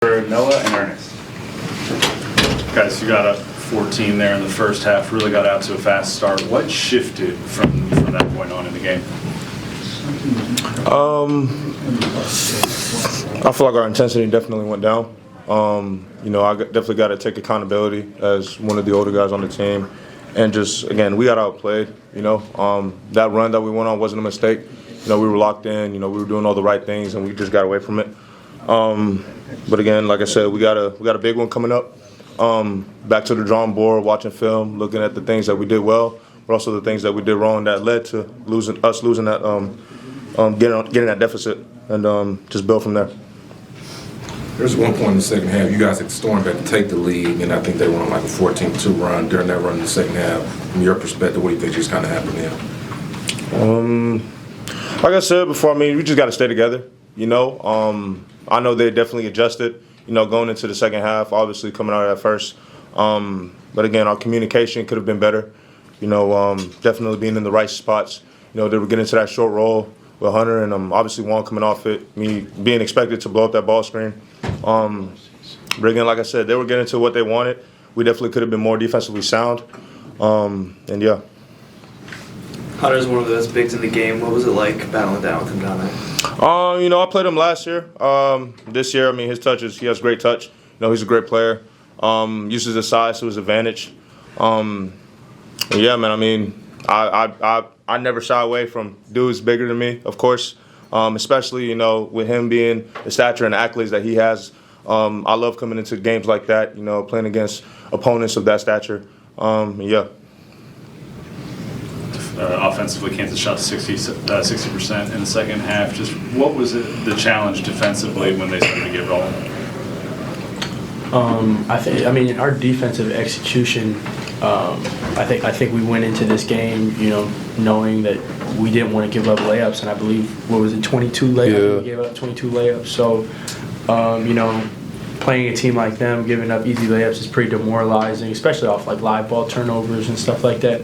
For Noah and Ernest. Guys, you got up 14 there in the first half, really got out to a fast start. What shifted from that point on in the game? I feel like our intensity definitely went down. I definitely got to take accountability as one of the older guys on the team. And just, again, we got outplayed. That run that we went on wasn't a mistake. We were locked in. We were doing all the right things, and we just got away from it. But again, like I said, we got a big one coming up. Back to the drawing board, watching film, looking at the things that we did well, but also the things that we did wrong that led to losing that, getting that deficit, and just build from there. There's one point in the second half, you guys had stormed back to take the lead, and I think they went on like a 14-2 run. During that run in the second half, from your perspective, what do you think just kind of happened there? Like I said before, we just got to stay together. I know they definitely adjusted, going into the second half, obviously coming out of that first. But again, our communication could have been better. Definitely being in the right spots. They were getting to that short roll with Hunter, and obviously Juan coming off it, me being expected to blow up that ball screen. But again, like I said, they were getting to what they wanted. We definitely could have been more defensively sound. And yeah. Hunter's one of the best bigs in the game. What was it like battling down with him down there? I played him last year. This year, he has great touch. He's a great player. Uses his size to his advantage. Yeah, man, I never shy away from dudes bigger than me, of course. Especially, with him being the stature and the accolades that he has. I love coming into games like that, playing against opponents of that stature. Yeah. Offensively, Kansas shot 60% in the second half. Just what was the challenge defensively when they started to get rolling? Our defensive execution. I think we went into this game, knowing that we didn't want to give up layups, and I believe 22 layups. Yeah. We gave up 22 layups. So, playing a team like them, giving up easy layups is pretty demoralizing, especially off like live ball turnovers and stuff like that.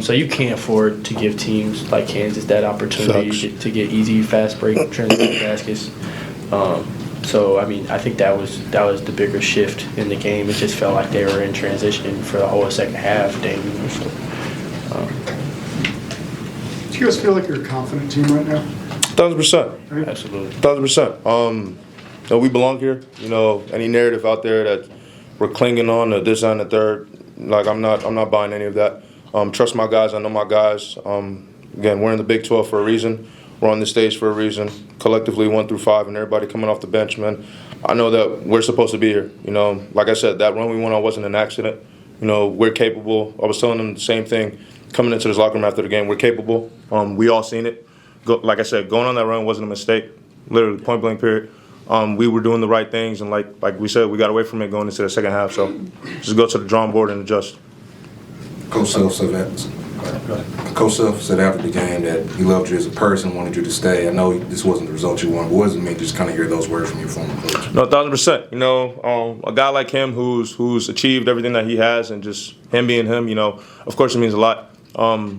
So you can't afford to give teams like Kansas that opportunity to get easy, fast break transition baskets. I think that was the bigger shift in the game. It just felt like they were in transition for the whole second half. Do you guys feel like you're a confident team right now? 1,000%. Absolutely. 1,000%. We belong here. Any narrative out there that we're clinging on to this and the third, I'm not buying any of that. Trust my guys. I know my guys. Again, we're in the Big 12 for a reason. We're on this stage for a reason. Collectively, 1 through 5, and everybody coming off the bench, man. I know that we're supposed to be here. Like I said, that run we went on wasn't an accident. We're capable. I was telling them the same thing coming into this locker room after the game. We're capable. We all seen it. Like I said, going on that run wasn't a mistake. Literally, point blank period. We were doing the right things, and like we said, we got away from it going into the second half. So just go to the drawing board and adjust. Coach Self said after the game that he loved you as a person, wanted you to stay. I know this wasn't the result you wanted. What does it mean just kind of hear those words from your former coach? No, 1,000%. A guy like him who's achieved everything that he has, and just him being him, of course it means a lot.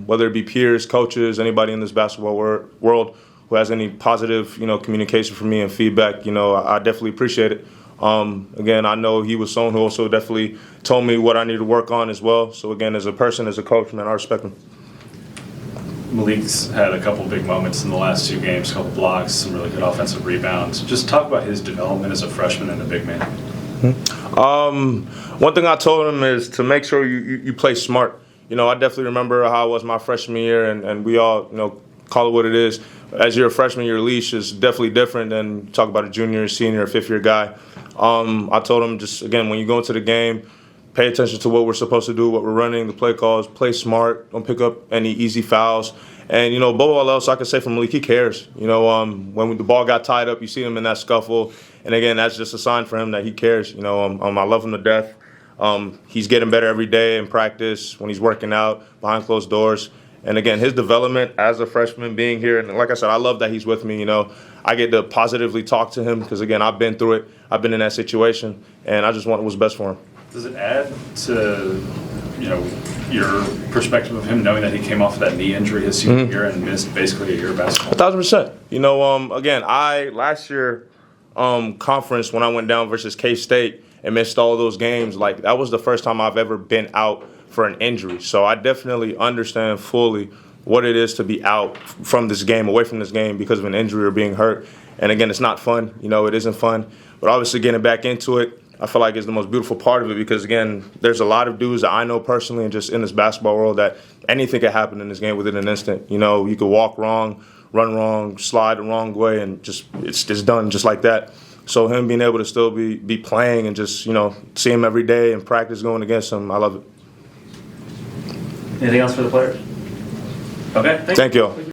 Whether it be peers, coaches, anybody in this basketball world who has any positive, communication from me and feedback, I definitely appreciate it. Again, I know he was someone who also definitely told me what I need to work on as well. So again, as a person, as a coach, man, I respect him. Malik's had a couple big moments in the last 2 games, a couple blocks, some really good offensive rebounds. Just talk about his development as a freshman and a big man. One thing I told him is to make sure you play smart. I definitely remember how I was my freshman year, and we all, call it what it is. As you're a freshman, your leash is definitely different than talk about a junior, senior, or fifth-year guy. I told him just, again, when you go into the game, pay attention to what we're supposed to do, what we're running, the play calls, play smart, don't pick up any easy fouls. And, above all else, I can say from Malik, he cares. When the ball got tied up, you see him in that scuffle. And, again, that's just a sign for him that he cares. I love him to death. He's getting better every day in practice, when he's working out, behind closed doors. And, again, his development as a freshman being here, and like I said, I love that he's with me. I get to positively talk to him because, again, I've been through it. I've been in that situation, and I just want what's best for him. Does it add to, your perspective of him knowing that he came off of that knee injury his senior year and missed basically a year of basketball? 1,000%. Again, last year conference when I went down versus K-State and missed all those games. Like, that was the first time I've ever been out for an injury. So I definitely understand fully what it is to be out from this game, away from this game because of an injury or being hurt. And again, it's not fun. You know, it isn't fun. But obviously getting back into it, I feel like is the most beautiful part of it because, again, there's a lot of dudes that I know personally and just in this basketball world that anything could happen in this game within an instant. You know, you could walk wrong, run wrong, slide the wrong way, and just it's done just like that. So him being able to still be playing and just, you know, see him every day and practice going against him, I love it. Anything else for the players? Okay, Thank you all.